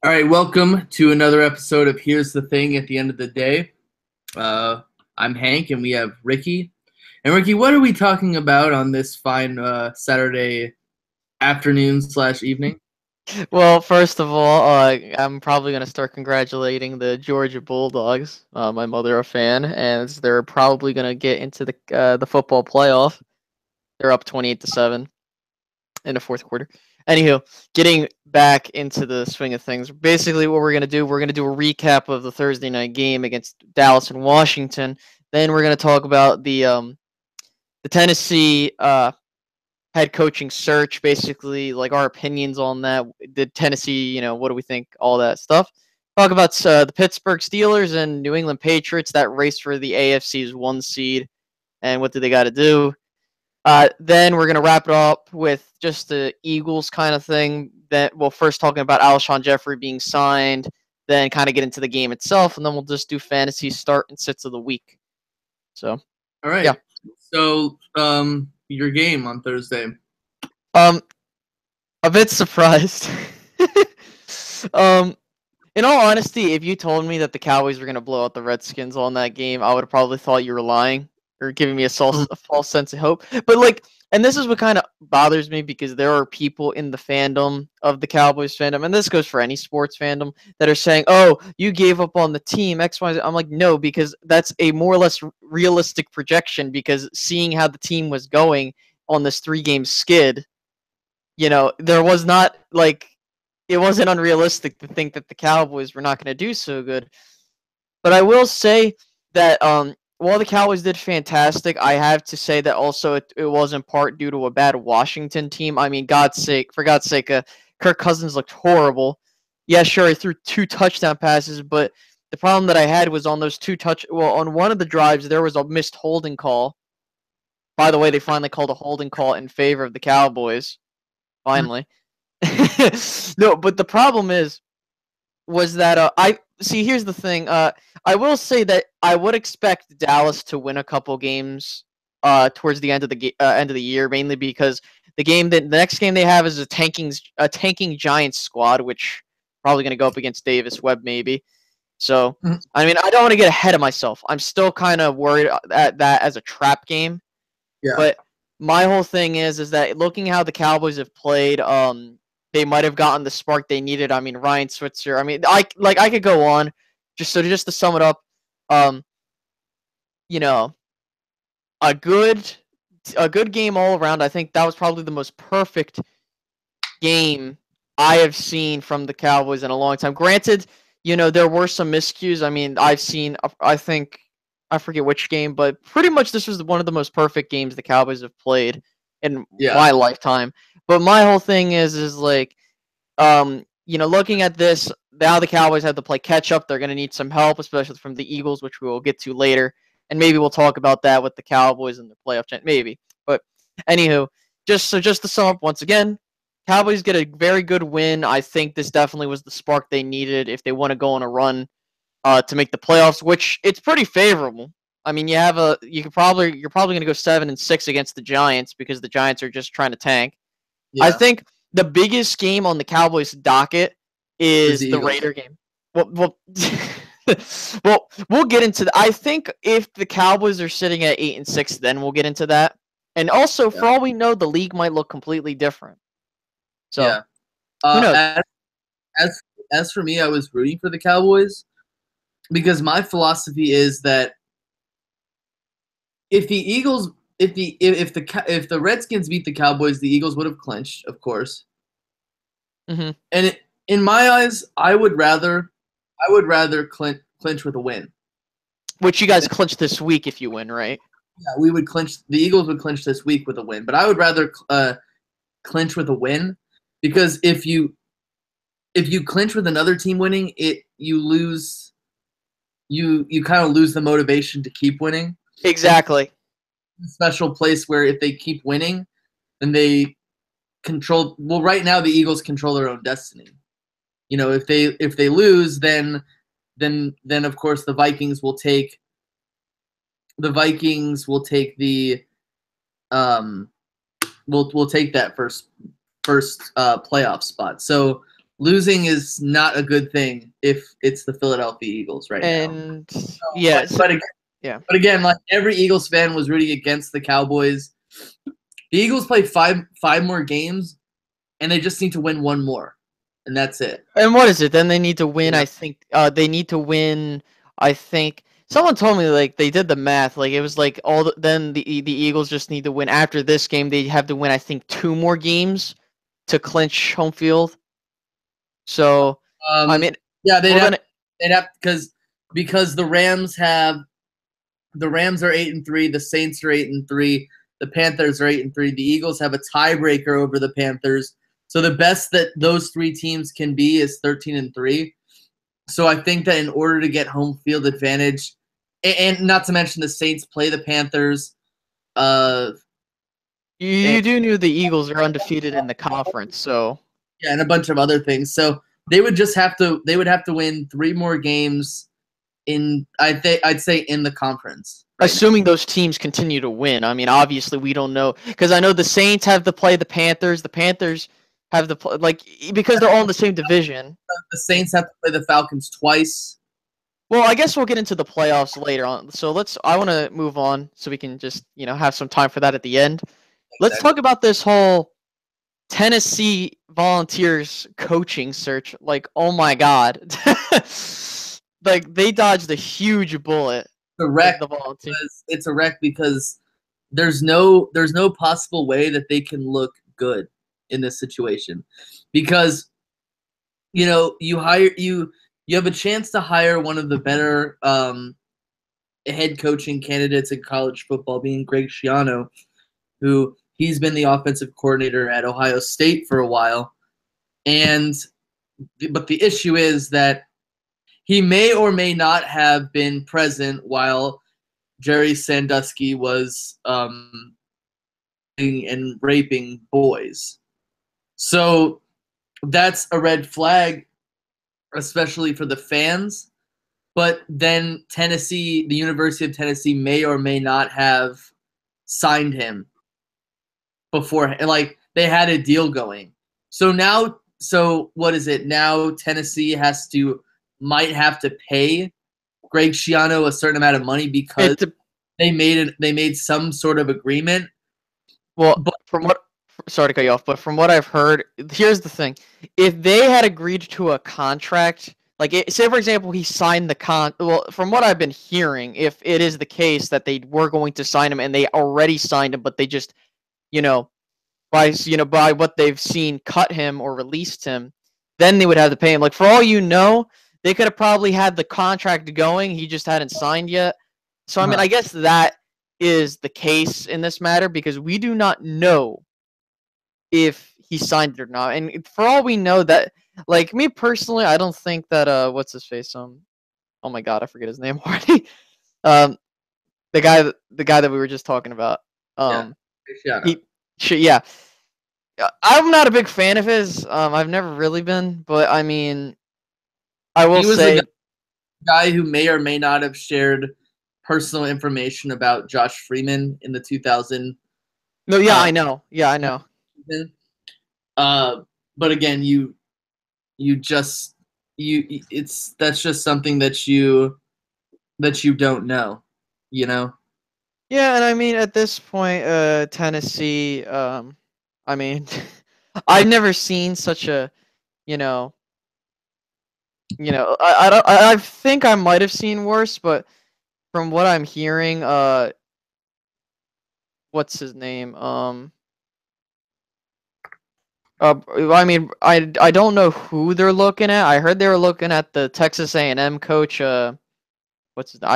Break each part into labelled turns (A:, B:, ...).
A: All right, welcome to another episode of Here's the Thing at the End of the Day. I'm Hank, and we have Ricky. And Ricky, what are we talking about on this fine Saturday afternoon/evening?
B: Well, first of all, I'm probably going to start congratulating the Georgia Bulldogs. My mother a fan, and they're probably going to get into the football playoff. They're up 28-7 in the fourth quarter. Anywho, getting back into the swing of things. Basically, what we're going to do a recap of the Thursday night game against Dallas and Washington. Then we're going to talk about the Tennessee head coaching search, basically like our opinions on that. Did Tennessee, what do we think? All that stuff. Talk about the Pittsburgh Steelers and New England Patriots, that race for the AFC's 1 seed, and what do they got to do. Then we're gonna wrap it up with just the Eagles kind of thing. That well, first talking about Alshon Jeffrey being signed, then kind of get into the game itself, and then we'll just do fantasy start and sits of the week. So
A: All right.
B: yeah.
A: So, your game on Thursday.
B: Um, a bit surprised. In all honesty, if you told me that the Cowboys were going to blow out the Redskins on that game, I would have probably thought you were lying or giving me a false sense of hope. But and this is what kind of bothers me, because there are people in the fandom of the Cowboys fandom, and this goes for any sports fandom, that are saying, "Oh, you gave up on the team X, Y, Z." I'm like, no, because that's a more or less realistic projection. Because seeing how the team was going on this 3-game skid, there was not it wasn't unrealistic to think that the Cowboys were not going to do so good. But I will say that while the Cowboys did fantastic, I have to say that also it was in part due to a bad Washington team. I mean, for God's sake, Kirk Cousins looked horrible. Yeah, sure, he threw 2 touchdown passes, but the problem that I had was on those on one of the drives, there was a missed holding call. By the way, they finally called a holding call in favor of the Cowboys. Finally. No, but the problem was that I see. Here's the thing. I will say that I would expect Dallas to win a couple games towards the end of the year, mainly because the next game they have is a tanking Giants squad, which probably going to go up against Davis Webb maybe. So I mean, I don't want to get ahead of myself. I'm still kind of worried at that as a trap game.
A: Yeah.
B: But my whole thing is that looking how the Cowboys have played, they might have gotten the spark they needed. I mean, Ryan Switzer. I mean, I could go on. Just to sum it up, you know, a good game all around. I think that was probably the most perfect game I have seen from the Cowboys in a long time. Granted, there were some miscues. I mean, I think I forget which game, but pretty much this was one of the most perfect games the Cowboys have played in my lifetime. But my whole thing is looking at this, now the Cowboys have to play catch up. They're going to need some help, especially from the Eagles, which we will get to later. And maybe we'll talk about that with the Cowboys and the playoff chance, maybe. But anywho, just to sum up once again, Cowboys get a very good win. I think this definitely was the spark they needed if they want to go on a run to make the playoffs, which it's pretty favorable. I mean, you're probably going to go 7-6 against the Giants, because the Giants are just trying to tank. Yeah. I think the biggest game on the Cowboys docket is the Raider game. Well, we'll get into that. I think if the Cowboys are sitting at 8-6, then we'll get into that. And also, for all we know, the league might look completely different. So, who knows?
A: As for me, I was rooting for the Cowboys, because my philosophy is that if the Redskins beat the Cowboys, the Eagles would have clinched, of course.
B: Mm-hmm.
A: And in my eyes, I would rather clinch with a win.
B: Which you guys clinch this week if you win, right?
A: Yeah, we would clinch. The Eagles would clinch this week with a win, but I would rather clinch with a win, because if you clinch with another team winning, you lose. You kind of lose the motivation to keep winning.
B: Exactly.
A: A special place where if they keep winning, then they control. Well, right now the Eagles control their own destiny. If they lose, then of course the Vikings will take. The Vikings will take the. We'll take that first playoff spot. So losing is not a good thing if it's the Philadelphia Eagles right now.
B: And yeah,
A: But again, like every Eagles fan was rooting against the Cowboys. The Eagles play five more games, and they just need to win one more, and that's it.
B: And what is it? Then they need to win.
A: Yeah.
B: I think they need to win. I think someone told me like they did the math. Like it was like then the Eagles just need to win after this game. They have to win. I think 2 more games to clinch home field. So I mean,
A: yeah, they'd have because the Rams are 8-3, the Saints are 8-3, the Panthers are 8-3. The Eagles have a tiebreaker over the Panthers. So the best that those 3 teams can be is 13-3. So I think that in order to get home field advantage, and not to mention the Saints play the Panthers.
B: You do know the Eagles are undefeated in the conference, so
A: yeah, and a bunch of other things. So they would have to win 3 more games I'd say in the conference.
B: Right assuming now. Those teams continue to win. I mean, obviously we don't know because I know the Saints have to play the Panthers. The Panthers have to play because they're all in the same division.
A: The Saints have to play the Falcons twice.
B: Well, I guess we'll get into the playoffs later on. So I want to move on so we can just, have some time for that at the end. Exactly. Let's talk about this whole Tennessee Volunteers coaching search. Like, oh my God. Like, they dodged a huge bullet.
A: It's a wreck because there's no possible way that they can look good in this situation. Because, you have a chance to hire one of the better head coaching candidates in college football, being Greg Schiano, who he's been the offensive coordinator at Ohio State for a while. But the issue is that he may or may not have been present while Jerry Sandusky was and raping boys. So that's a red flag, especially for the fans. But then the University of Tennessee may or may not have signed him before. Like, they had a deal going. So what is it? Now Tennessee might have to pay Greg Schiano a certain amount of money because they made some sort of agreement.
B: Well, sorry to cut you off, but from what I've heard, here's the thing. If they had agreed to a contract, say for example, he signed from what I've been hearing, if it is the case that they were going to sign him and they already signed him, but they just, by what they've seen, cut him or released him, then they would have to pay him. Like, for all you know, they could have probably had the contract going. He just hadn't signed yet. So, I mean, I guess that is the case in this matter because we do not know if he signed it or not. And for all we know, that, like, me personally, I don't think that, what's his face? Oh my God, I forget his name already. The guy that we were just talking about. Yeah. I'm not a big fan of his. I've never really been, but I mean, I will say,
A: the guy who may or may not have shared personal information about Josh Freeman in the 2000.
B: No, yeah, I know. Yeah, I know.
A: But again, that's just something that you don't know,
B: Yeah, and I mean, at this point, Tennessee, I mean, I've never seen such a, I think I might have seen worse, but from what I'm hearing, what's his name? I mean, I don't know who they're looking at. I heard they were looking at the Texas A&M coach. I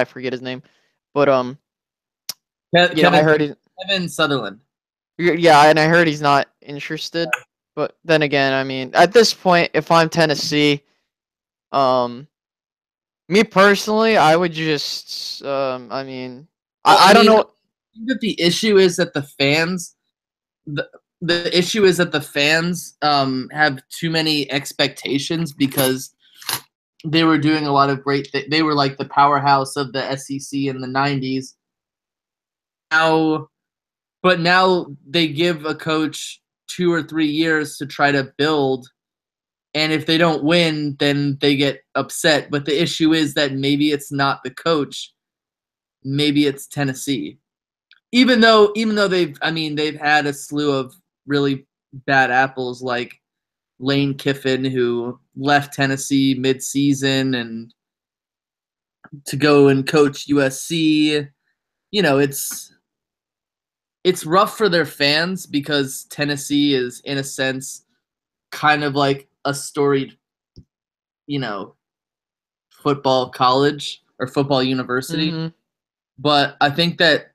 B: forget his name, but I heard
A: Kevin Sutherland.
B: Yeah, and I heard he's not interested. But then again, I mean, at this point, if I'm Tennessee, me personally, I would just, I mean, I don't know.
A: I think that the issue is that the fans, the issue is that the fans have too many expectations because they were doing a lot of great things. They were like the powerhouse of the SEC in the 90s. But now they give a coach 2 or 3 years to try to build And if they don't win, then they get upset. But the issue is that maybe it's not the coach, maybe it's Tennessee. Even though they've had a slew of really bad apples like Lane Kiffin, who left Tennessee mid-season and to go and coach USC. It's rough for their fans because Tennessee is, in a sense, kind of like a storied, football college or football university.
B: Mm-hmm.
A: But I think that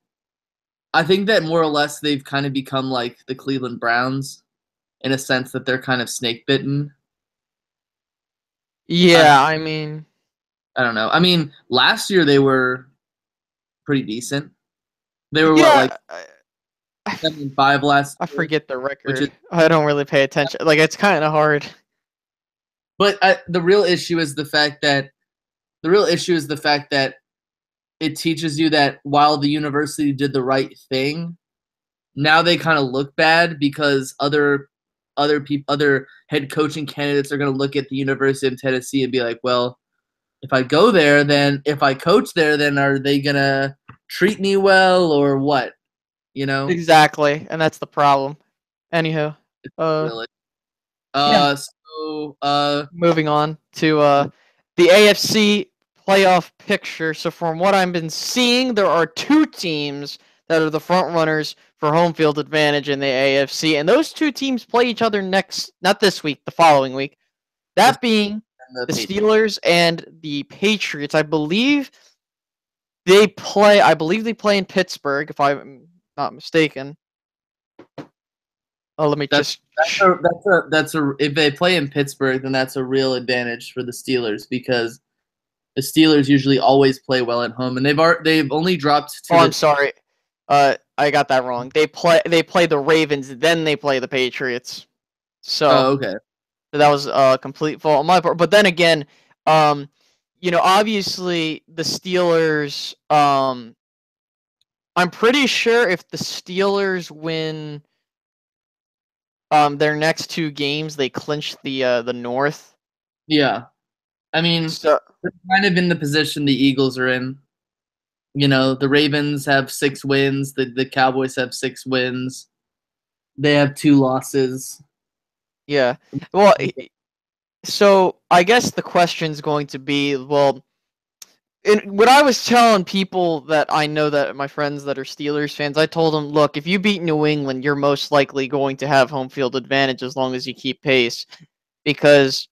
A: more or less they've kind of become like the Cleveland Browns in a sense that they're kind of snake bitten.
B: Yeah,
A: I don't know. Last year they were pretty decent. They were
B: yeah.
A: 7-5 last
B: I
A: year,
B: forget the record. I don't really pay attention. Like, it's kind of hard.
A: But the real issue is the fact that it teaches you that while the university did the right thing, now they kind of look bad because other head coaching candidates are going to look at the University of Tennessee and be like, well, if I coach there, then are they going to treat me well or what?
B: Exactly, and that's the problem. Anyhow,
A: Really.
B: Yeah.
A: So
B: Moving on to the AFC playoff picture. So from what I've been seeing, there are two teams that are the front runners for home field advantage in the AFC, and those two teams play each other not this week, the following week. That being the Steelers and the Patriots. I believe they play in Pittsburgh, if I'm not mistaken. Oh, let me
A: if they play in Pittsburgh, then that's a real advantage for the Steelers because the Steelers usually always play well at home, and they've only dropped.
B: I'm sorry, I got that wrong. They play the Ravens, then they play the Patriots. So,
A: okay.
B: So that was a complete fault on my part. But then again, obviously the Steelers. I'm pretty sure if the Steelers win their next two games, they clinch the North.
A: Yeah, they're kind of in the position the Eagles are in. The Ravens have 6 wins. The Cowboys have 6 wins. They have 2 losses.
B: Yeah. Well, so I guess the question's going to be, well, what I was telling people that I know, that my friends that are Steelers fans, I told them, look, if you beat New England, you're most likely going to have home field advantage as long as you keep pace. Because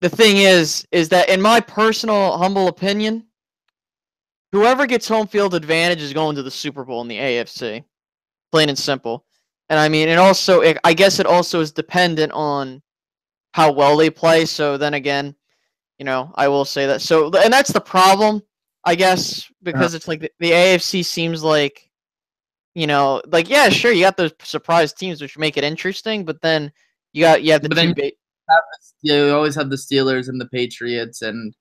B: the thing is that in my personal humble opinion, whoever gets home field advantage is going to the Super Bowl in the AFC. Plain and simple. And I guess it also is dependent on how well they play. So then again, I will say that. So, and that's the problem, I guess, because it's like the AFC seems like, yeah, sure, you got those surprise teams which make it interesting, but then you have the
A: you always have the Steelers and the Patriots, and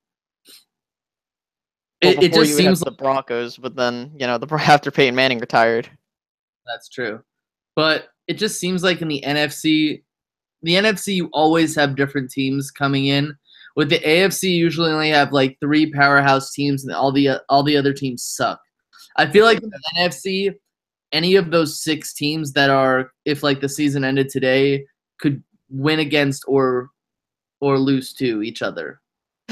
B: it just seems like the Broncos, but then after Peyton Manning retired.
A: That's true, but it just seems like in the NFC, you always have different teams coming in. With the AFC, you usually only have like 3 powerhouse teams, and all the other teams suck. I feel like in the NFC, any of those 6 teams that are, if like the season ended today, could win against or lose to each other.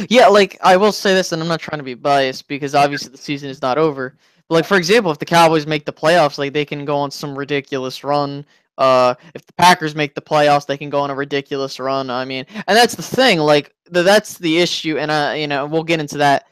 B: Yeah, like I will say this, and I'm not trying to be biased because obviously the season is not over. But like, for example, if the Cowboys make the playoffs, like they can go on some ridiculous run. If the Packers make the playoffs, they can go on a ridiculous run. And that's the thing. Like that's the issue, and we'll get into that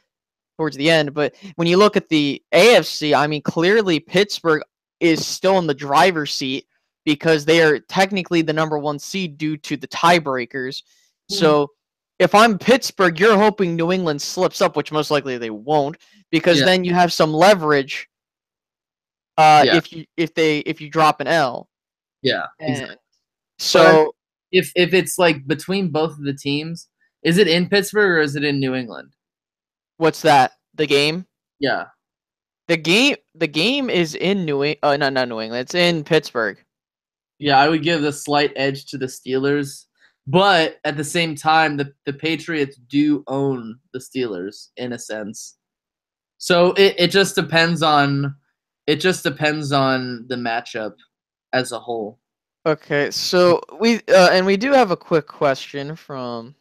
B: towards the end. But when you look at the AFC, clearly Pittsburgh is still in the driver's seat because they are technically the number 1 seed due to the tiebreakers. So if I'm Pittsburgh, you're hoping New England slips up, which most likely they won't, because then you have some leverage. If you drop an L.
A: Yeah. Exactly.
B: So
A: if it's like between both of the teams, is it in Pittsburgh or is it in New England?
B: What's that? The game?
A: Yeah.
B: The game is in not New England. It's in Pittsburgh.
A: Yeah, I would give the slight edge to the Steelers But at the same time, the Patriots do own the Steelers in a sense. So it just depends on the matchup as a whole.
B: Okay, so we do have a quick question from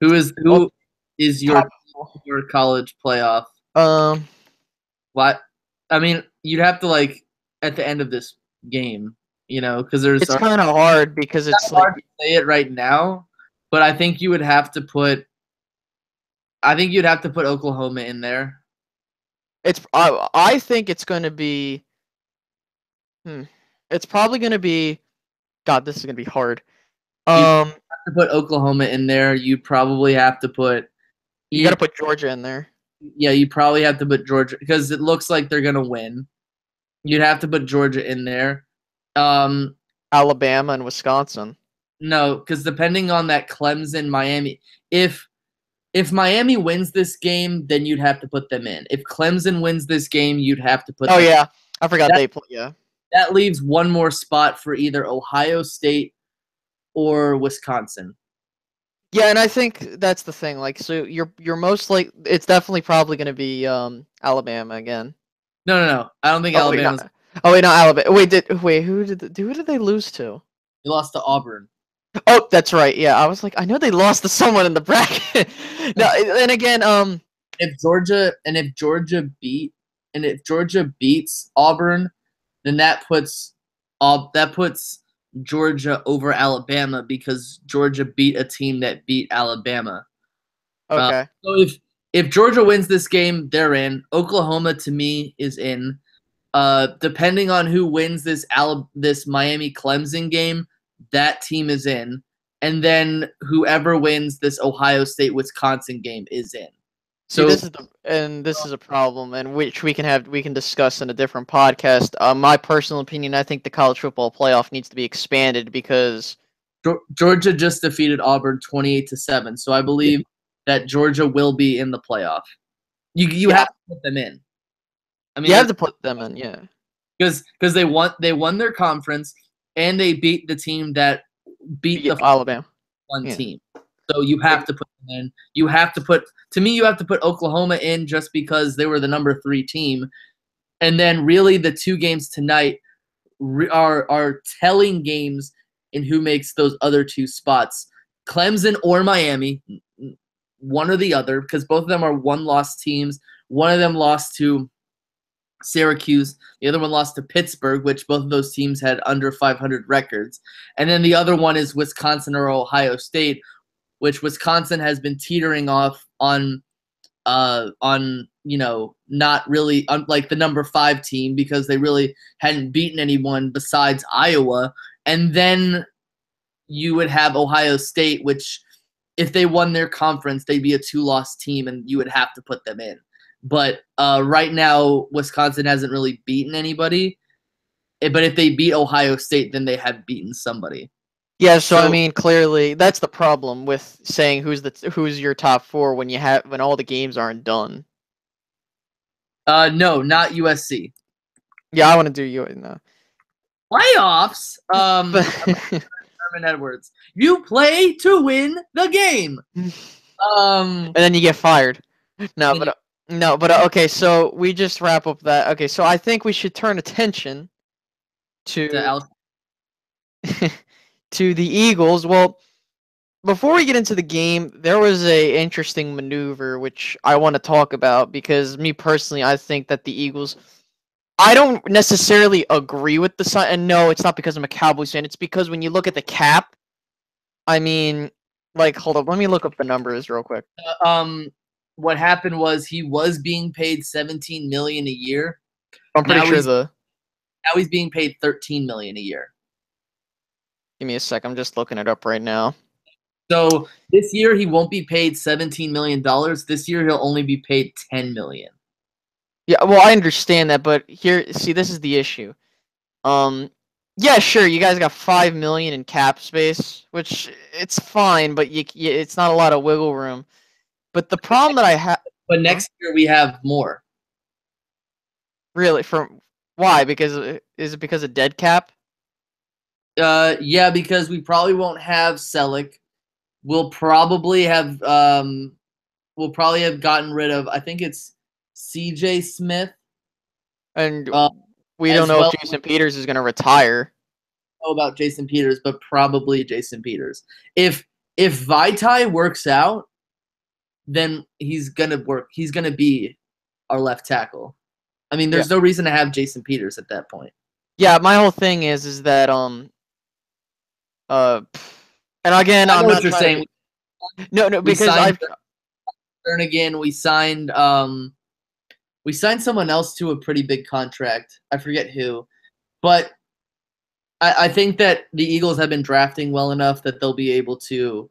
A: Who is
B: oh,
A: your
B: top.
A: college playoff?
B: Um,
A: What? I mean, you'd have to like at the end of this game, because there's
B: it's kind of hard because it's like
A: hard to say it right now, but I think you would have to put. I think you'd have to put Oklahoma in there.
B: I think it's going to be. It's probably going to be. God, this is going to be hard.
A: You have to put Oklahoma in there. You probably have to put.
B: You got to put Georgia in there.
A: Yeah, you probably have to put Georgia because it looks like they're gonna win. You'd have to put Georgia in there.
B: Alabama and Wisconsin.
A: No, because depending on that Clemson Miami, if Miami wins this game, then you'd have to put them in. If Clemson wins this game, you'd have to put.
B: Oh yeah, I forgot they play. Yeah,
A: that leaves one more spot for either Ohio State or Wisconsin.
B: Yeah, and I think that's the thing. Like, so you're most like it's definitely probably going to be Alabama again.
A: No. I don't think Alabama's.
B: Oh wait, not Alabama. Who did they lose to?
A: They lost to Auburn.
B: Oh, that's right. Yeah, I was like, I know they lost to someone in the bracket. No, and again,
A: if Georgia beats Auburn, then that puts Georgia over Alabama because Georgia beat a team that beat Alabama.
B: Okay.
A: So if Georgia wins this game, they're in. Oklahoma to me is in. Depending on who wins this Miami Clemson game, that team is in. And then whoever wins this Ohio State Wisconsin game is in.
B: So this is a problem, and which we can discuss in a different podcast. My personal opinion, I think the college football playoff needs to be expanded because
A: Georgia just defeated Auburn 28-7. So I believe that Georgia will be in the playoff. You have to put them in.
B: I mean, you have to put them in, yeah.
A: Because they won their conference and they beat the team that beat the
B: Alabama
A: team. So you have to put them in. You have to put Oklahoma in just because they were the number 3 team. And then really the 2 games tonight are telling games in who makes those other 2 spots. Clemson or Miami, one or the other, because both of them are 1-loss teams. One of them lost to Syracuse. The other one lost to Pittsburgh, which both of those teams had under 500 records. And then the other one is Wisconsin or Ohio State, which Wisconsin has been teetering off on not really like the number 5 team because they really hadn't beaten anyone besides Iowa. And then you would have Ohio State, which if they won their conference, they'd be a 2-loss team and you would have to put them in. But right now, Wisconsin hasn't really beaten anybody. But if they beat Ohio State, then they have beaten somebody.
B: Yeah, so I mean, clearly that's the problem with saying who's your top 4 when all the games aren't done.
A: No, not USC.
B: Yeah, I want to do you no.
A: Playoffs. Herman Edwards. You play to win the game.
B: And then you get fired. No, but okay. So we just wrap up that. Okay, so I think we should turn attention to to the Eagles. Well, before we get into the game, there was a interesting maneuver which I want to talk about because me personally, I think that the Eagles. I don't necessarily agree with the sign, and no, it's not because I'm a Cowboys fan. It's because when you look at the cap, I mean, like, hold up, let me look up the numbers real quick.
A: What happened was he was being paid $17 million a year.
B: I'm pretty sure
A: now he's being paid $13 million a year.
B: Give me a sec. I'm just looking it up right now.
A: So this year he won't be paid $17 million. This year he'll only be paid $10 million.
B: Yeah, well, I understand that, but here, see, this is the issue. Yeah, sure, you guys got $5 million in cap space, which it's fine, but it's not a lot of wiggle room. But the problem that I have.
A: But next year we have more.
B: Really? Why? Is it because of dead cap?
A: Yeah, because we probably won't have Selleck. we'll probably have gotten rid of, I think it's CJ Smith,
B: And we don't
A: as
B: know if
A: well.
B: Jason Peters is going to retire.
A: Know about Jason Peters, but probably Jason Peters. If Vaitai works out, then he's gonna work. He's gonna be our left tackle. I mean, there's no reason to have Jason Peters at that point.
B: Yeah, my whole thing is that and again,
A: I know
B: I'm
A: what
B: not
A: you're
B: trying
A: saying.
B: No, because I've
A: Jernigan. We signed someone else to a pretty big contract. I forget who, but I think that the Eagles have been drafting well enough that they'll be able to.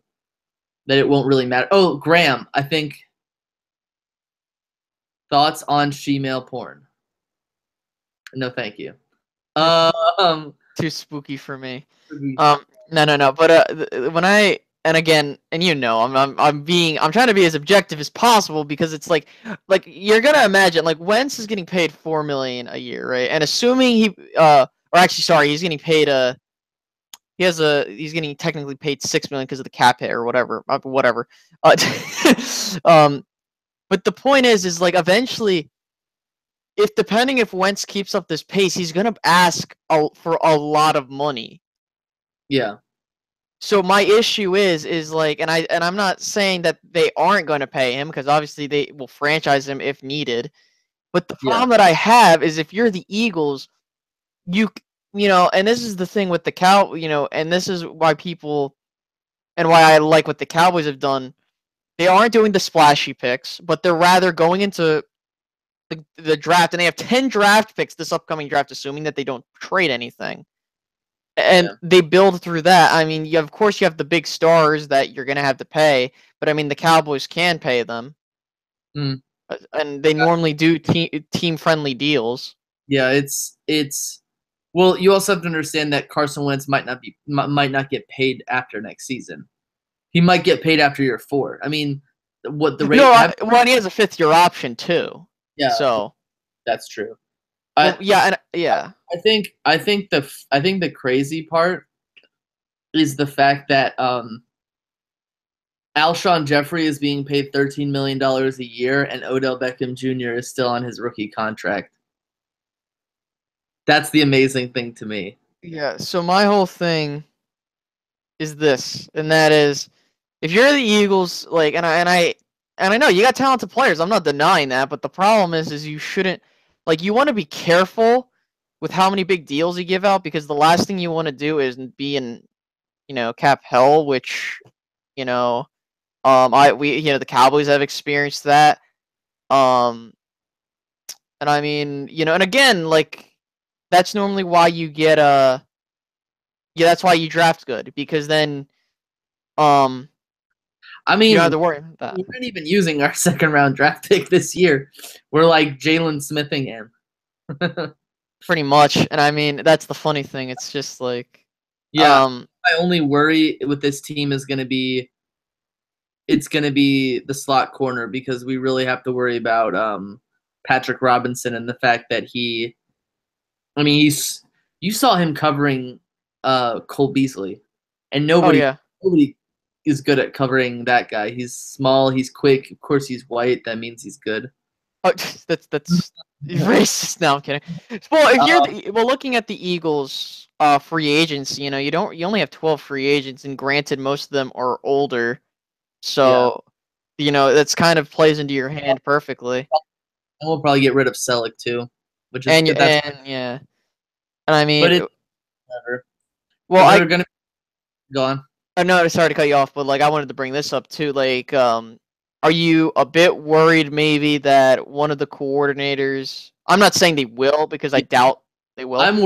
A: That it won't really matter. Oh, Graham, I think. Thoughts on female porn? No, thank you.
B: Too spooky for me. No. But when and again, and I'm trying to be as objective as possible because it's like you're gonna imagine like Wentz is getting paid $4 million a year, right? And assuming he's getting paid he's getting technically paid $6 million because of the cap hit or whatever. But the point is like eventually, if Wentz keeps up this pace, he's gonna ask for a lot of money.
A: Yeah.
B: So my issue is like, and I'm not saying that they aren't going to pay him because obviously they will franchise him if needed. But the problem that I have is if you're the Eagles, you know, and this is the thing with the and this is why why I like what the Cowboys have done. They aren't doing the splashy picks, but they're rather going into the draft, and they have 10 draft picks this upcoming draft, assuming that they don't trade anything. And they build through that. I mean, of course, you have the big stars that you're going to have to pay, but I mean, the Cowboys can pay them.
A: Mm.
B: And they normally do team-friendly deals.
A: Yeah, it's well, you also have to understand that Carson Wentz might not get paid after next season. He might get paid after year 4. I mean, what the rate?
B: Well, and he has a 5th-year option too.
A: Yeah,
B: so
A: that's true.
B: I think
A: the crazy part is the fact that Alshon Jeffrey is being paid $13 million a year, and Odell Beckham Jr. is still on his rookie contract. That's the amazing thing to me.
B: Yeah. So my whole thing is this, and that is, if you're the Eagles, like, and I know you got talented players. I'm not denying that, but the problem is you shouldn't, like, you want to be careful with how many big deals you give out, because the last thing you want to do is be in, cap hell, which, the Cowboys have experienced that. And I mean, and again, like, that's normally why you get that's why you draft good, because then
A: I mean,
B: you don't have to worry about that.
A: We weren't even using our 2nd round draft pick this year. We're like Jalen Smithing him.
B: Pretty much. And I mean, that's the funny thing. It's just like,
A: my only worry with this team is going to be the slot corner, because we really have to worry about Patrick Robinson and the fact that you saw him covering Cole Beasley, and nobody is good at covering that guy. He's small, he's quick, of course he's white, that means he's good.
B: Oh, that's racist. No, I'm kidding. Well, if you're looking at the Eagles free agents, you only have 12 free agents, and granted most of them are older. So, that's kind of plays into your hand perfectly.
A: And we'll probably get rid of Selleck too, which is
B: and I mean,
A: but whatever.
B: Well,
A: I'm gonna go on.
B: No, sorry to cut you off, but like I wanted to bring this up too. Like, are you a bit worried maybe that one of the coordinators? I'm not saying they will, because I doubt they will.
A: I'm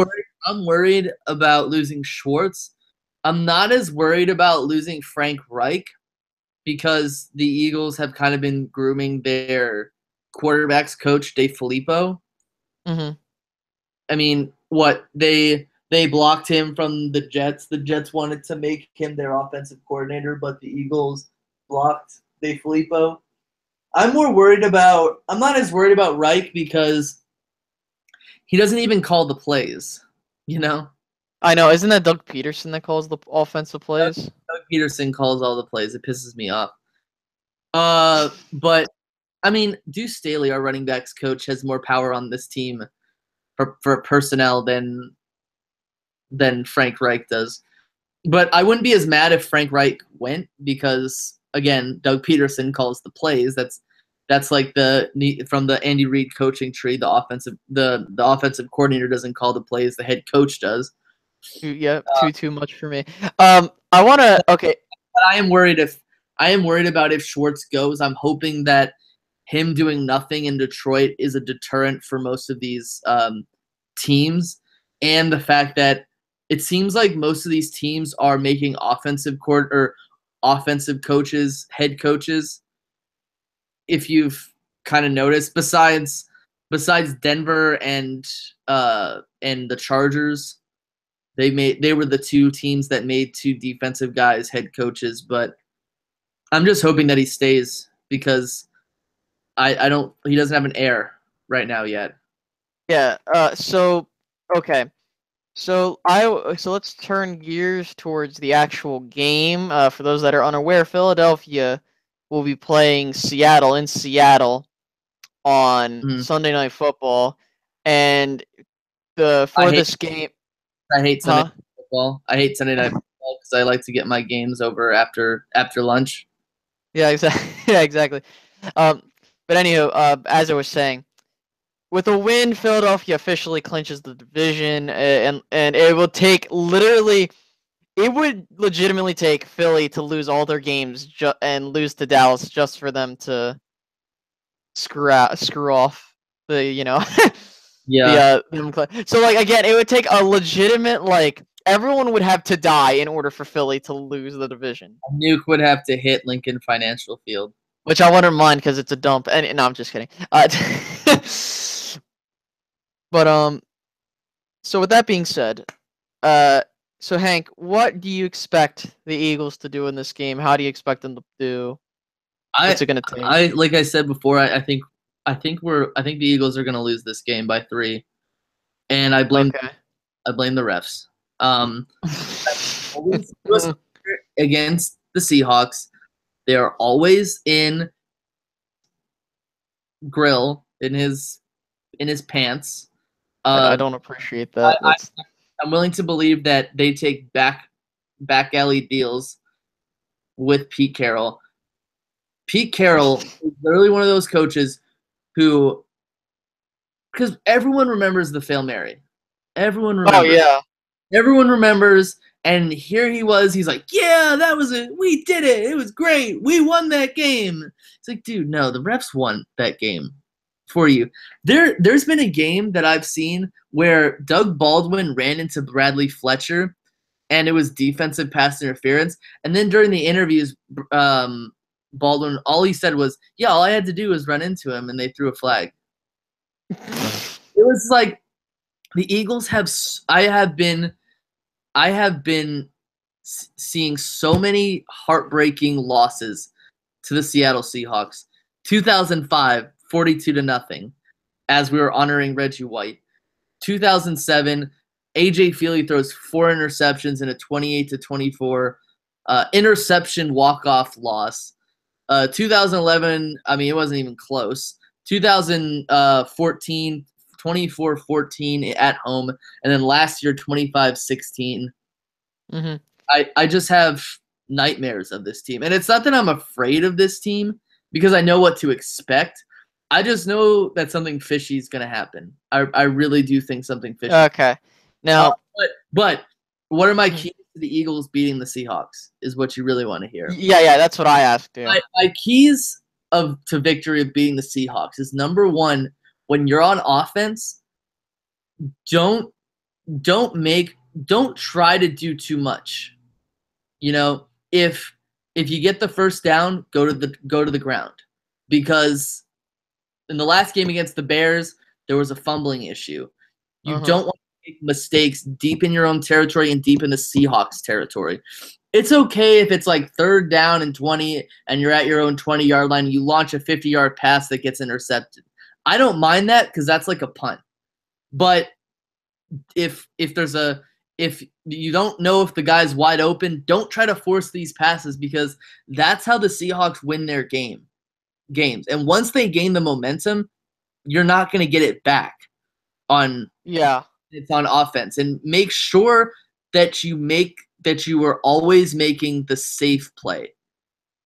A: worried about losing Schwartz. I'm not as worried about losing Frank Reich, because the Eagles have kind of been grooming their quarterbacks coach, Dave Filippo.
B: Mm-hmm.
A: I mean, they blocked him from the Jets. The Jets wanted to make him their offensive coordinator, but the Eagles blocked Dave Filippo. I'm not as worried about Reich, because he doesn't even call the plays,
B: I know. Isn't that Doug Peterson that calls the offensive plays?
A: Doug Peterson calls all the plays. It pisses me off. But I mean, Deuce Staley, our running backs coach, has more power on this team for personnel than Frank Reich does. But I wouldn't be as mad if Frank Reich went because again, Doug Peterson calls the plays. That's like from the Andy Reid coaching tree. The offensive coordinator doesn't call the plays. The head coach does.
B: Yeah, too much for me. I want to. Okay.
A: But I am worried about if Schwartz goes. I'm hoping that him doing nothing in Detroit is a deterrent for most of these teams, and the fact that it seems like most of these teams are making offensive coaches head coaches. If you've kind of noticed, besides Denver and the Chargers, they were the two teams that made two defensive guys head coaches. But I'm just hoping that he stays because he doesn't have an heir right now yet.
B: Yeah. Okay. So let's turn gears towards the actual game. For those that are unaware, Philadelphia will be playing Seattle in Seattle on Sunday Night Football, and this game.
A: I hate Sunday Night Football. I hate Sunday Night Football because I like to get my games over after lunch.
B: Yeah, exactly. Yeah, exactly. But anywho, as I was saying, with a win, Philadelphia officially clinches the division, and it will take it would legitimately take Philly to lose all their games and lose to Dallas just for them to screw off the so like again, it would take a legitimate everyone would have to die in order for Philly to lose the division.
A: A nuke would have to hit Lincoln Financial Field,
B: which I wouldn't mind because it's a dump. And no, I'm just kidding. But so with that being said, so Hank, what do you expect the Eagles to do in this game? How do you expect them to do? What's it gonna take?
A: Like I said before, I think the Eagles are gonna lose this game by 3, and I blame the refs. Against the Seahawks, they're always in grill in his pants.
B: I don't appreciate that.
A: I'm willing to believe that they take back alley deals with Pete Carroll. Pete Carroll is literally one of those coaches who, because everyone remembers the Hail Mary. Everyone remembers.
B: Oh yeah.
A: Everyone remembers, and here he was. He's like, "Yeah, that was it. We did it. It was great. We won that game." It's like, dude, no, the refs won that game for you. There's been a game that I've seen where Doug Baldwin ran into Bradley Fletcher, and it was defensive pass interference. And then during the interviews, Baldwin, all he said was, "Yeah, all I had to do was run into him, and they threw a flag." It was like the Eagles have. I have been seeing so many heartbreaking losses to the Seattle Seahawks. 2005, 42-0, as we were honoring Reggie White. 2007, AJ Feely throws 4 interceptions in a 28-24 interception walk-off loss. 2011, I mean, it wasn't even close. 2014, 24-14 at home, and then last year 25-16.
B: Mm-hmm.
A: I just have nightmares of this team, and it's not that I'm afraid of this team because I know what to expect. I just know that something fishy is going to happen. I really do think something fishy.
B: Okay, now,
A: but what are my keys to the Eagles beating the Seahawks? Is what you really want to hear?
B: Yeah, that's what I asked you.
A: My keys to victory of beating the Seahawks is, number one, when you're on offense, don't try to do too much. You know, if you get the first down, go to the ground, because in the last game against the Bears, there was a fumbling issue. You don't want to make mistakes deep in your own territory and deep in the Seahawks territory. It's okay if it's like 3rd down and 20 and you're at your own 20-yard line and you launch a 50-yard pass that gets intercepted. I don't mind that because that's like a punt. But if if you don't know if the guy's wide open, don't try to force these passes because that's how the Seahawks win their games. And once they gain the momentum, you're not going to get it back on it's on offense. And make sure that you are always making the safe play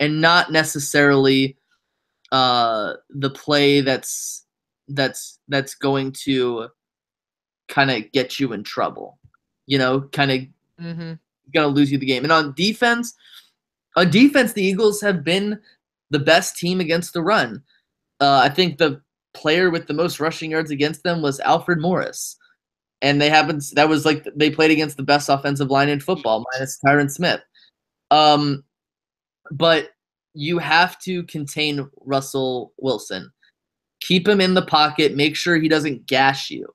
A: and not necessarily the play that's going to kind of get you in trouble. Kind of going to lose you the game. And on defense, the Eagles have been the best team against the run. I think the player with the most rushing yards against them was Alfred Morris. And that was like they played against the best offensive line in football, minus Tyron Smith. But you have to contain Russell Wilson. Keep him in the pocket. Make sure he doesn't gash you.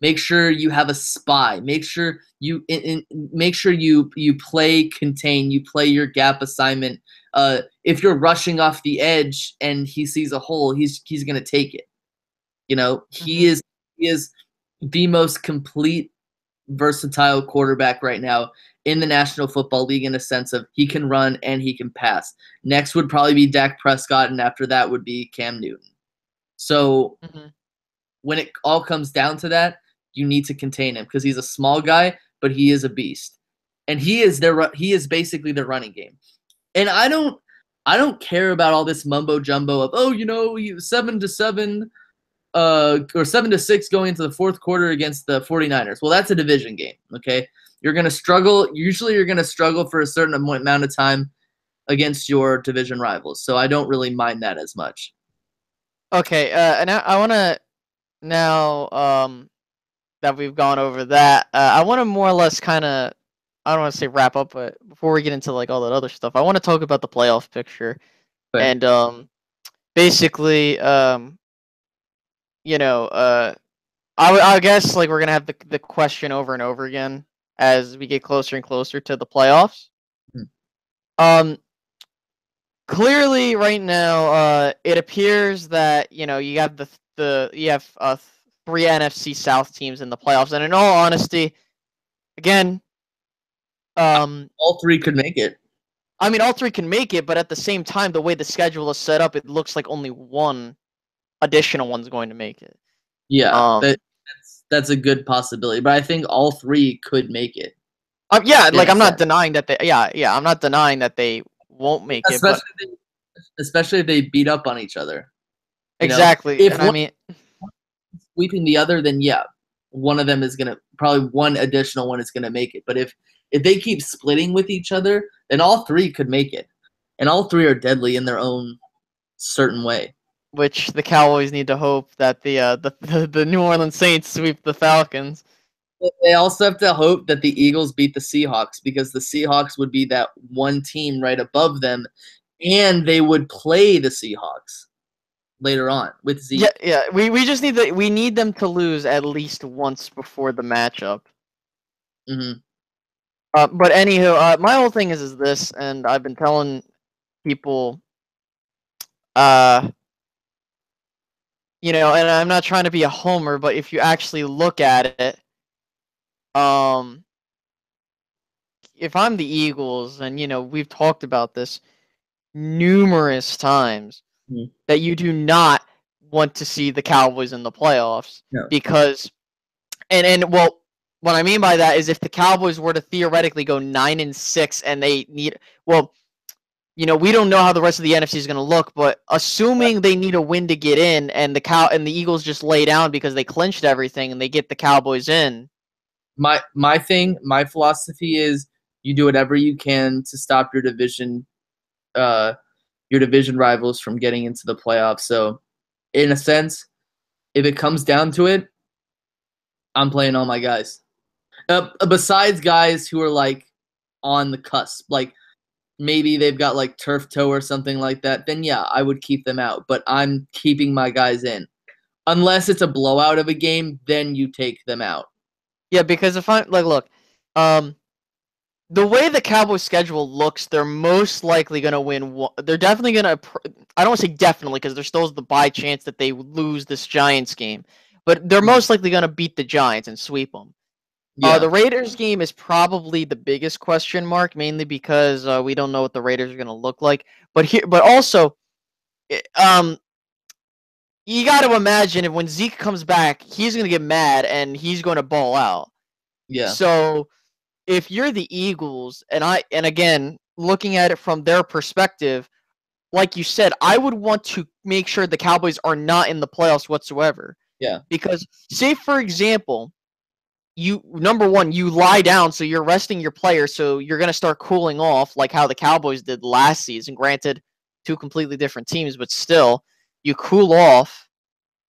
A: Make sure you have a spy. Make sure you play contain. You play your gap assignment. If you're rushing off the edge and he sees a hole, he's gonna take it. He is the most complete, versatile quarterback right now in the National Football League in a sense of he can run and he can pass. Next would probably be Dak Prescott, and after that would be Cam Newton. So when it all comes down to that, you need to contain him because he's a small guy, but he is a beast, and he is basically their running game. And I don't care about all this mumbo jumbo of 7-7 or 7-6 going into the fourth quarter against the 49ers. Well, that's a division game. Okay, you're gonna struggle. Usually, you're gonna struggle for a certain amount of time against your division rivals. So I don't really mind that as much.
B: Okay, and I want to now that we've gone over that, I want to more or less kind of, I don't want to say wrap up, but before we get into like all that other stuff, I want to talk about the playoff picture. Right. And basically, I guess like we're gonna have the question over and over again as we get closer and closer to the playoffs. Clearly, right now, it appears that you have you have 3 NFC South teams in the playoffs, and in all honesty, again,
A: all 3 could make it.
B: I mean, all 3 can make it, but at the same time, the way the schedule is set up, it looks like only one additional one's going to make it.
A: Yeah, that's a good possibility, but I think all 3 could make it.
B: I'm not denying that they. I'm not denying that they won't make it.
A: Especially if they beat up on each other.
B: Exactly.
A: If one sweeping the other, then one of them is gonna probably one additional one is gonna make it. But if they keep splitting with each other, then all 3 could make it, and all 3 are deadly in their own certain way.
B: Which the Cowboys need to hope that the New Orleans Saints sweep the Falcons.
A: They also have to hope that the Eagles beat the Seahawks because the Seahawks would be that one team right above them, and they would play the Seahawks later on with Zeke.
B: Yeah. We just need we need them to lose at least once before the matchup. But anywho, my whole thing is this, and I've been telling people, and I'm not trying to be a homer, but if you actually look at it, if I'm the Eagles, and we've talked about this numerous times, that you do not want to see the Cowboys in the playoffs because, and well, what I mean by that is if the Cowboys were to theoretically go 9-6 and they need, we don't know how the rest of the NFC is going to look, but assuming they need a win to get in, and the Eagles just lay down because they clinched everything and they get the Cowboys in.
A: My philosophy is you do whatever you can to stop your division rivals from getting into the playoffs. So, in a sense, if it comes down to it, I'm playing all my guys. Besides guys who are like on the cusp, like maybe they've got like turf toe or something like that, then I would keep them out. But I'm keeping my guys in. Unless it's a blowout of a game, then you take them out.
B: Yeah, because if I'm like, look, the way the Cowboys' schedule looks, they're most likely going to win. They're definitely going to. I don't want to say definitely because there's still the by chance that they lose this Giants game, but they're most likely going to beat the Giants and sweep them.
A: Yeah.
B: The Raiders game is probably the biggest question mark, mainly because we don't know what the Raiders are going to look like. But also, you got to imagine if when Zeke comes back, he's going to get mad and he's going to ball out.
A: Yeah.
B: So if you're the Eagles, and again, looking at it from their perspective, like you said, I would want to make sure the Cowboys are not in the playoffs whatsoever.
A: Yeah.
B: Because, say for example, number one, you lie down, so you're resting your players, so you're gonna start cooling off, like how the Cowboys did last season. Granted, two completely different teams, but still, you cool off,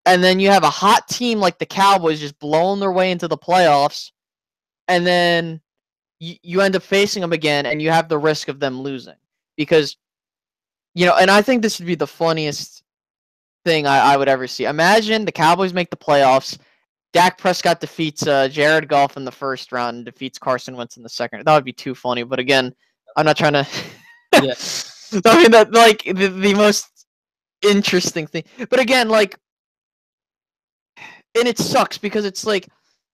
B: and then you have a hot team like the Cowboys just blowing their way into the playoffs, and then you end up facing them again, and you have the risk of them losing because and I think this would be the funniest thing I would ever see. Imagine the Cowboys make the playoffs. Dak Prescott defeats Jared Goff in the first round and defeats Carson Wentz in the second. That would be too funny. But again, I'm not trying to.
A: Yeah.
B: I mean that like the most interesting thing. But again, like, and it sucks because it's like,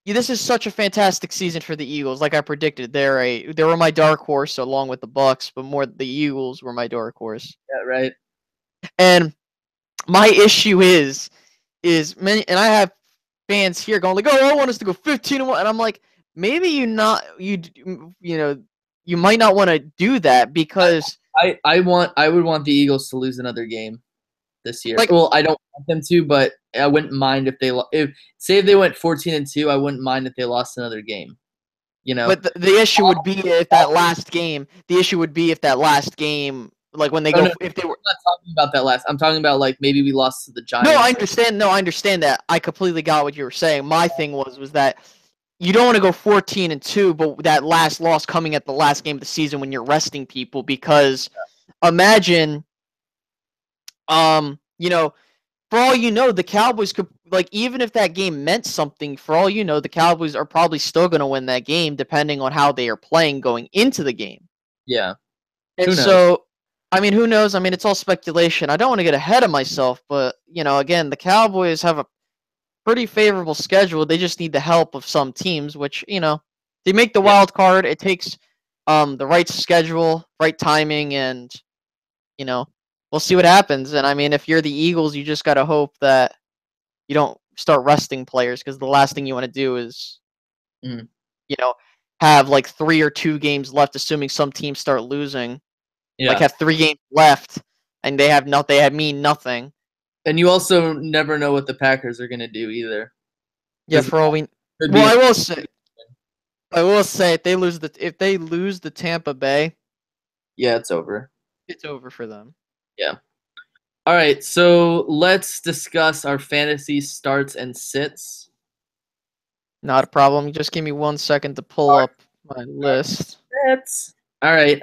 B: this is such a fantastic season for the Eagles. Like I predicted, they were my dark horse along with the Bucks, but more the Eagles were my dark horse.
A: Yeah. Right.
B: And my issue is many, and I have fans here going like, "Oh, I want us to go 15-1," and I'm like, maybe you might not want to do that because
A: I would want the Eagles to lose another game this year.
B: like,
A: Well, I don't want them to, but I wouldn't mind if if they went 14-2, I wouldn't mind if they lost another game.
B: but the issue would be if that last game. The issue would be if that last game, like when they go,
A: no,
B: if they were.
A: I'm not talking about that last. I'm talking about like maybe we lost to the Giants.
B: No, I understand. No, I understand that. I completely got what you were saying. My thing was that you don't want to go 14-2, but that last loss coming at the last game of the season when you're resting people, because imagine, for all you know, the Cowboys could, like, even if that game meant something, for all you know, the Cowboys are probably still going to win that game depending on how they are playing going into the game.
A: Yeah.
B: And so, I mean, who knows? I mean, it's all speculation. I don't want to get ahead of myself, but, again, the Cowboys have a pretty favorable schedule. They just need the help of some teams, which, they make the wild card. It takes the right schedule, right timing, and, we'll see what happens. And I mean, if you're the Eagles, you just got to hope that you don't start resting players, because the last thing you want to do is, have like 3 or 2 games left, assuming some teams start losing.
A: Yeah.
B: Like have 3 games left, and they mean nothing.
A: And you also never know what the Packers are going to do either.
B: Yeah, for all we. Well, I will say, if they lose the Tampa Bay,
A: yeah, it's over.
B: It's over for them.
A: Yeah. All right, so let's discuss our fantasy starts and sits.
B: Not a problem. Just give me 1 second to pull up my list.
A: Sits. All right.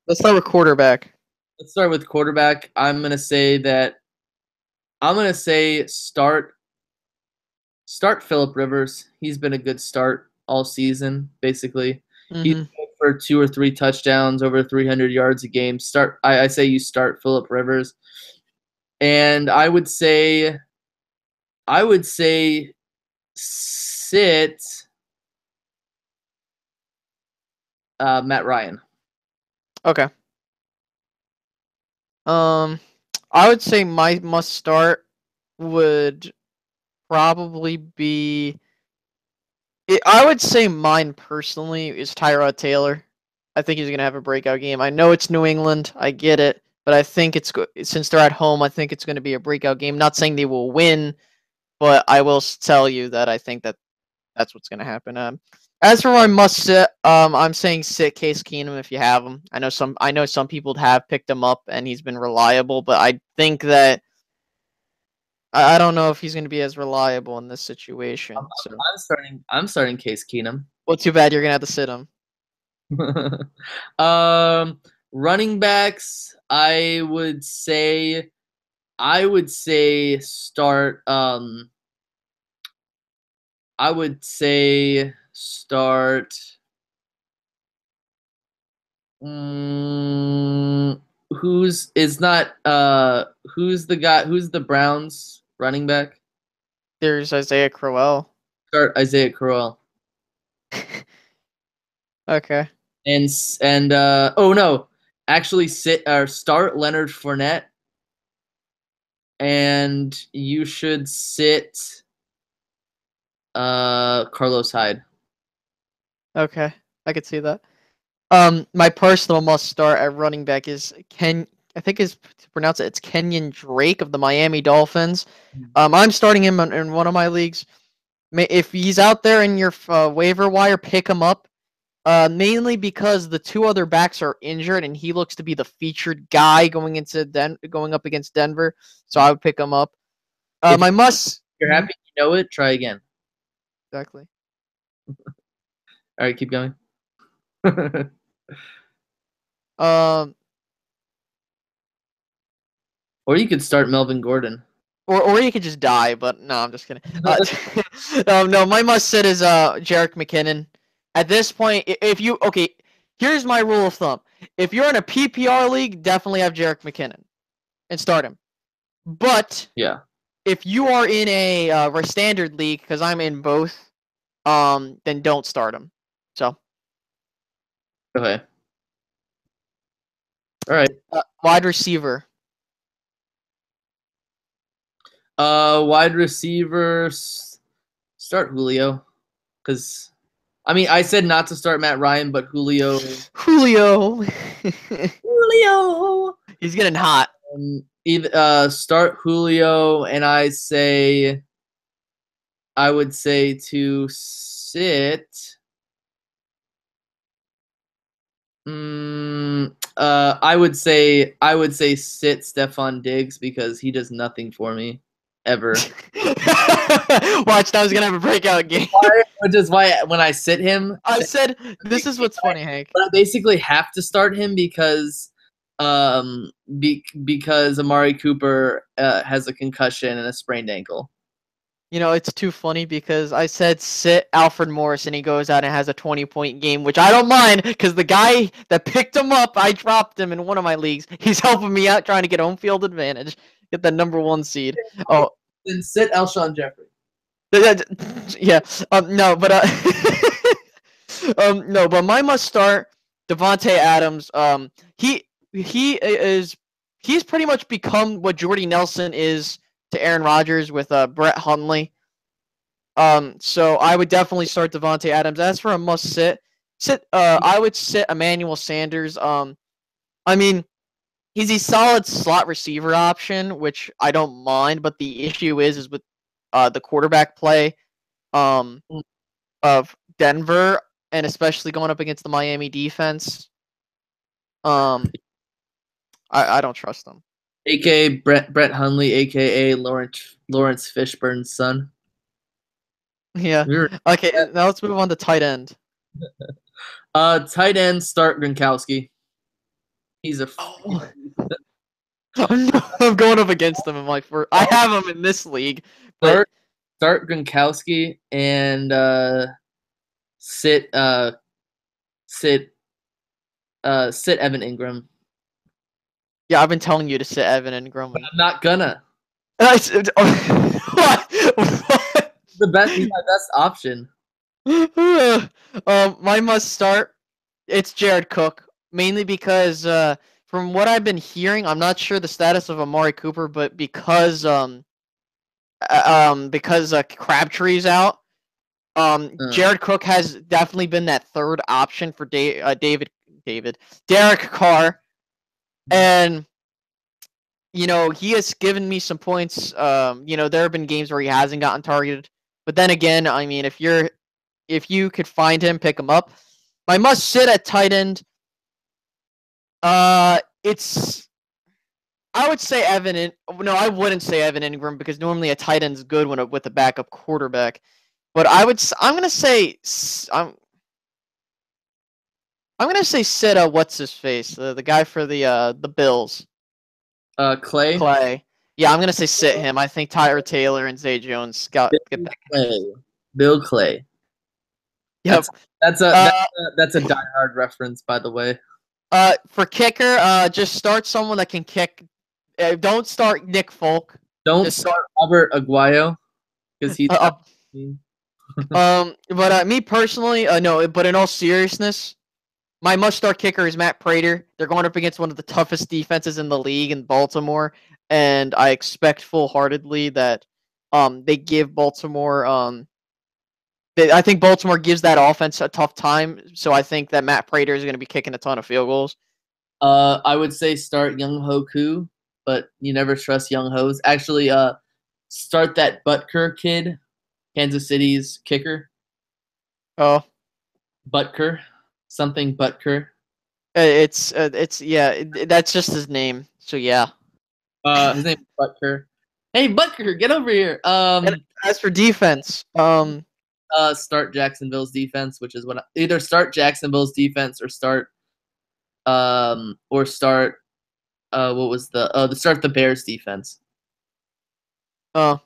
B: Let's start with quarterback.
A: Let's start with quarterback. I'm gonna say start Phillip Rivers. He's been a good start all season, basically.
B: Mm-hmm.
A: He's good for 2 or 3 touchdowns, over 300 yards a game. I say you start Phillip Rivers. And I would say sit Matt Ryan.
B: Okay. I would say my must start would probably be. I would say mine personally is Tyrod Taylor. I think he's gonna have a breakout game. I know it's New England, I get it, but I think since they're at home, I think it's gonna be a breakout game. Not saying they will win, but I will tell you that I think that's what's gonna happen. As for my must sit, I'm saying sit Case Keenum if you have him. I know some people have picked him up and he's been reliable, but I think that I don't know if he's going to be as reliable in this situation.
A: I'm starting Case Keenum.
B: Well, too bad you're going to have to sit him.
A: Running backs, I would say start. I would say start. Who's the guy? Who's the Browns running back?
B: There's Isaiah Crowell.
A: Start Isaiah Crowell.
B: Okay.
A: And oh no, actually sit or start Leonard Fournette, and you should sit Carlos Hyde.
B: Okay. I could see that. My personal must start at running back is I think is to pronounce it. It's Kenyon Drake of the Miami Dolphins. I'm starting him in one of my leagues. If he's out there in your waiver wire, pick him up. Mainly because the two other backs are injured, and he looks to be the featured guy going up against Denver. So I would pick him up.
A: If
B: My must.
A: you're happy you know it, try again.
B: Exactly.
A: All right, keep going.
B: Um,
A: Or you could start Melvin Gordon.
B: or you could just die, but no, I'm just kidding. No, my must sit is Jerick McKinnon. At this point, if you here's my rule of thumb: if you're in a PPR league, definitely have Jerick McKinnon and start him. But
A: Yeah.
B: if you are in a standard league, because I'm in both, then don't start him. So.
A: Okay. All right.
B: Wide receiver.
A: Wide receivers. Start Julio, because I mean I said not to start Matt Ryan, but Julio.
B: Julio.
A: Julio.
B: He's getting hot.
A: Start Julio, and I would say to sit. I would say sit Stephon Diggs because he does nothing for me ever.
B: Watch, now he's gonna have a breakout game.
A: Which is why when I sit him,
B: I said this is what's funny, Hank.
A: But I basically have to start him because because Amari Cooper has a concussion and a sprained ankle.
B: You know, it's too funny because I said sit Alfred Morris and he goes out and has a 20-point game, which I don't mind because the guy that picked him up, I dropped him in one of my leagues. He's helping me out trying to get home field advantage, get the #1 seed. Oh,
A: then sit Alshon Jeffrey.
B: Yeah. No, but no, but my must start Devontae Adams. He's pretty much become what Jordy Nelson is to Aaron Rodgers with Brett Hundley. So I would definitely start Devontae Adams. As for a must sit, I would sit Emmanuel Sanders. I mean, he's a solid slot receiver option, which I don't mind. But the issue is with the quarterback play of Denver, and especially going up against the Miami defense. I don't trust them.
A: AKA Brett Hundley, AKA Lawrence Fishburne's son.
B: Yeah. Okay, now let's move on to tight end.
A: Tight end, start Gronkowski. He's a.
B: I'm going up against them in my first. I have him in this league. But
A: start Gronkowski and sit Evan Ingram.
B: Yeah, I've been telling you to sit Evan Ingram.
A: But I'm not gonna.
B: What?
A: He's my best option.
B: My must start. It's Jared Cook, mainly because from what I've been hearing, I'm not sure the status of Amari Cooper, but because Crabtree's out, Jared Cook has definitely been that third option for Derek Carr, and you know he has given me some points. You know there have been games where he hasn't gotten targeted, but then again, I mean if you could find him, pick him up. My must sit at tight end. It's I would say I wouldn't say Evan Ingram because normally a tight end's good with a backup quarterback. But I'm gonna say sit what's his face, the guy for the Bills.
A: Clay.
B: Clay. Yeah, I'm gonna say sit him. I think Tyler Taylor and Zay Jones get that.
A: Bill Clay.
B: Yep.
A: That's a diehard reference, by the way.
B: For kicker, just start someone that can kick. Don't start Nick Folk.
A: Don't start Robert Aguayo because he's.
B: But me personally, no. But in all seriousness, my must-start kicker is Matt Prater. They're going up against one of the toughest defenses in the league in Baltimore, and I expect full-heartedly that they give Baltimore I think Baltimore gives that offense a tough time, so I think that Matt Prater is going to be kicking a ton of field goals.
A: I would say start Young Ho Koo, but you never trust Young Ho's. Actually, start that Butker kid, Kansas City's kicker.
B: Oh,
A: Butker, something Butker.
B: it's yeah, that's just his name. So yeah.
A: His name is Butker. Hey, Butker, get over here.
B: And as for defense,
A: Start Jacksonville's defense, which is what either start Jacksonville's defense or start what was the start the Bears defense.
B: In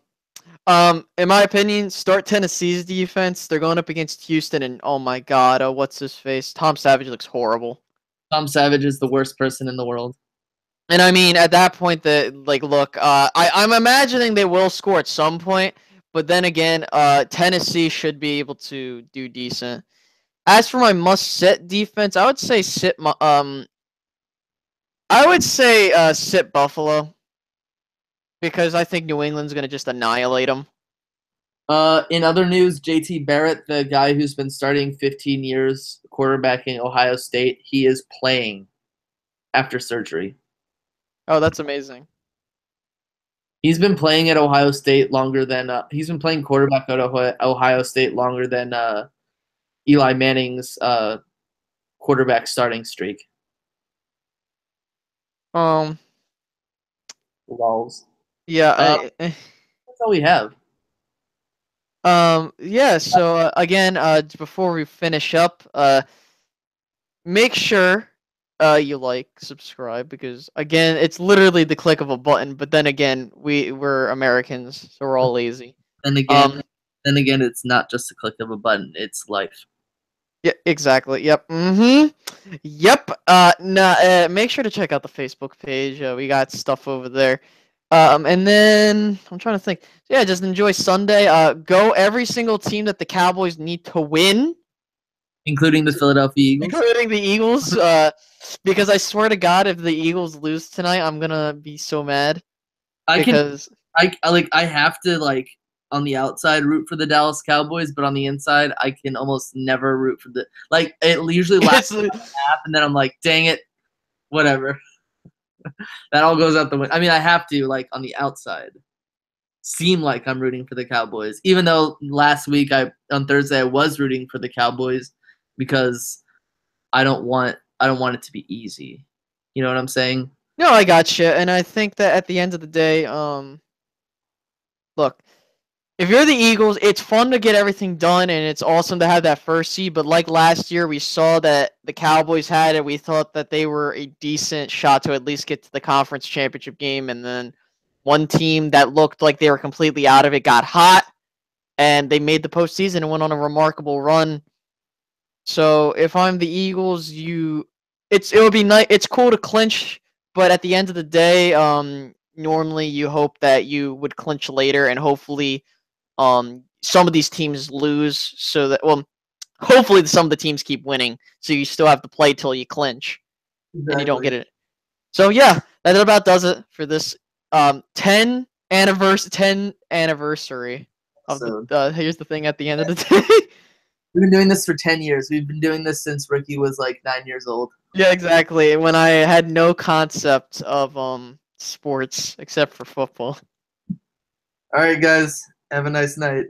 B: my opinion, start Tennessee's defense. They're going up against Houston, and oh my God, what's his face? Tom Savage looks horrible.
A: Tom Savage is the worst person in the world.
B: And I mean, at that point, look, I'm imagining they will score at some point, but then again, Tennessee should be able to do decent. As for my must-sit defense, I would say sit Buffalo, because I think New England's going to just annihilate them.
A: In other news, JT Barrett, the guy who's been starting 15 years quarterbacking Ohio State, he is playing after surgery.
B: Oh, that's amazing.
A: He's been playing at Ohio State longer than he's been playing quarterback at Ohio State longer than Eli Manning's quarterback starting streak. Lols.
B: Yeah.
A: That's all we have.
B: Yeah. So again, before we finish up, make sure you like, subscribe, because again, it's literally the click of a button. But then again, we're Americans, so we're all lazy.
A: Then again, it's not just a click of a button; it's life.
B: Yeah, exactly. Yep. Yep. Make sure to check out the Facebook page. We got stuff over there. And then I'm trying to think. Yeah, just enjoy Sunday. Go every single team that the Cowboys need to win,
A: including the Philadelphia Eagles.
B: Including the Eagles. Because I swear to God, if the Eagles lose tonight, I'm gonna be so mad.
A: I have to on the outside root for the Dallas Cowboys, but on the inside I can almost never root for the it usually lasts a half, and then I'm like, dang it, whatever. That all goes out the window. I mean, I have to on the outside seem like I'm rooting for the Cowboys, even though last week on Thursday I was rooting for the Cowboys because I don't want it to be easy. You know what I'm saying?
B: No, I gotcha, and I think that at the end of the day, look, if you're the Eagles, it's fun to get everything done, and it's awesome to have that first seed. But like last year, we saw that the Cowboys had it. We thought that they were a decent shot to at least get to the conference championship game. And then one team that looked like they were completely out of it got hot, and they made the postseason and went on a remarkable run. So if I'm the Eagles, it would be nice. It's cool to clinch, but at the end of the day, normally you hope that you would clinch later, and hopefully some of these teams lose so that, hopefully some of the teams keep winning, so you still have to play till you clinch. Exactly. And you don't get it. So yeah, that about does it for this 10th anniversary of the here's the thing at the end of the day.
A: We've been doing this for 10 years. We've been doing this since Ricky was 9 years old.
B: Yeah, exactly. When I had no concept of sports except for football.
A: All right, guys. Have a nice night.